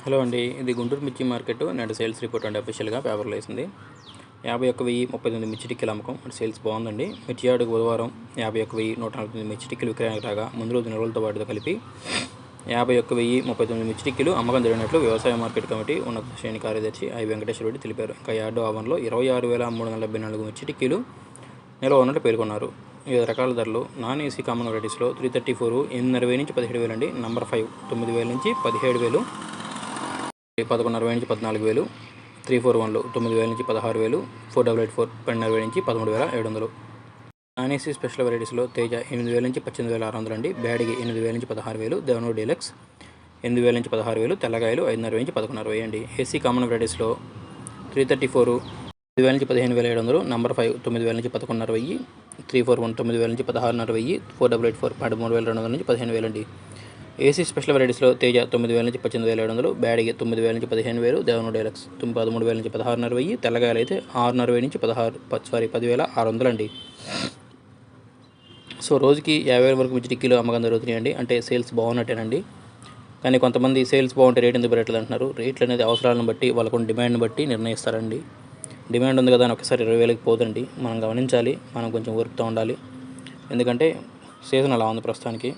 Hello అండి, ఇది గుంటూరు మిర్చి మార్కెట్ నేడు సేల్స్ రిపోర్ట్ అండి. అఫీషియల్గా పేపర్లో వేసింది. 51,039 మిర్చి టిక్కీల అమ్మకం. సేల్స్ బాగుందండి. మిర్చి యార్డు బుధవారం 51,149 మిర్చి టిక్కీలు విక్రయానికి రాగా ముందు రోజు నిల్వలతో పాటుతో కలిపి 51,039 మిర్చి టిక్కీలు అమ్మకం జరిగినట్లు వ్యవసాయ మార్కెట్ కమిటీ ఉన్నత శ్రేణి కార్యదర్శి ఐ వెంకటేశ్వర రెడ్డి తెలిపారు. ఇంకా యార్డు ఆవరణలో 26,374 మిర్చి టిక్కీలు నిల్వ ఉన్నట్లు పేర్కొన్నారు. వివిధ రకాల ధరలు నాన్ ఏసీ కామన్ వెరైటీస్లో 334 8,60 నుంచి 17,000 అండి. నంబర్ 5 9,000 నుంచి 17,000, 11,60 నుంచి 14,000, 341లు 9,000 నుంచి 16,000, 4,884 12,000 నుంచి 13,700. నాన్ ఏసీ స్పెషల్ వెరైటీస్లో తేజ 8,000 నుంచి 18,600 అండి. బ్యాడిగి 8,000 నుంచి 16,000, దేవనూరు డీలక్స్ 8,000 నుంచి 16,000, తెల్లగాయలు 5,500 నుంచి 11,500 అండి. ఏసీ కామన్ వెరైటీస్లో 334 9,000 నుంచి 15,700, నంబర్ 5 9,000 నుంచి 11,500, 341 9,000 నుంచి 16,500, 4,884 13,200 నుంచి 15,000 అండి. ఏసీ స్పెషల్ వెరైటీస్లో తేజ 9,000 నుంచి 18,700, బ్యాడిగి 9,000 నుంచి 15,000, దేవనూరు డీలక్స్ 13,000 నుంచి 16,500, తెల్లగాయలు అయితే 6,60 నుంచి 10,600 అండి. సో రోజుకి 50,000 వరకు మిర్చి టిక్కీలు అమ్మకం జరుగుతున్నాయండి. అంటే సేల్స్ బాగున్నట్టేనండి. కానీ కొంతమంది సేల్స్ బాగుంటే రేట్ ఎందుకు పెరగట్లేదు అంటున్నారు. రేట్లు అనేది అవసరాలను బట్టి వాళ్ళకున్న డిమాండ్ని బట్టి నిర్ణయిస్తారండి. డిమాండ్ ఉంది కదా అని ఒకసారి 20,000కి పోదండి. మనం గమనించాలి, మనం కొంచెం ఓర్పుతూ ఉండాలి. ఎందుకంటే సీజన్ అలా ఉంది ప్రస్తుతానికి.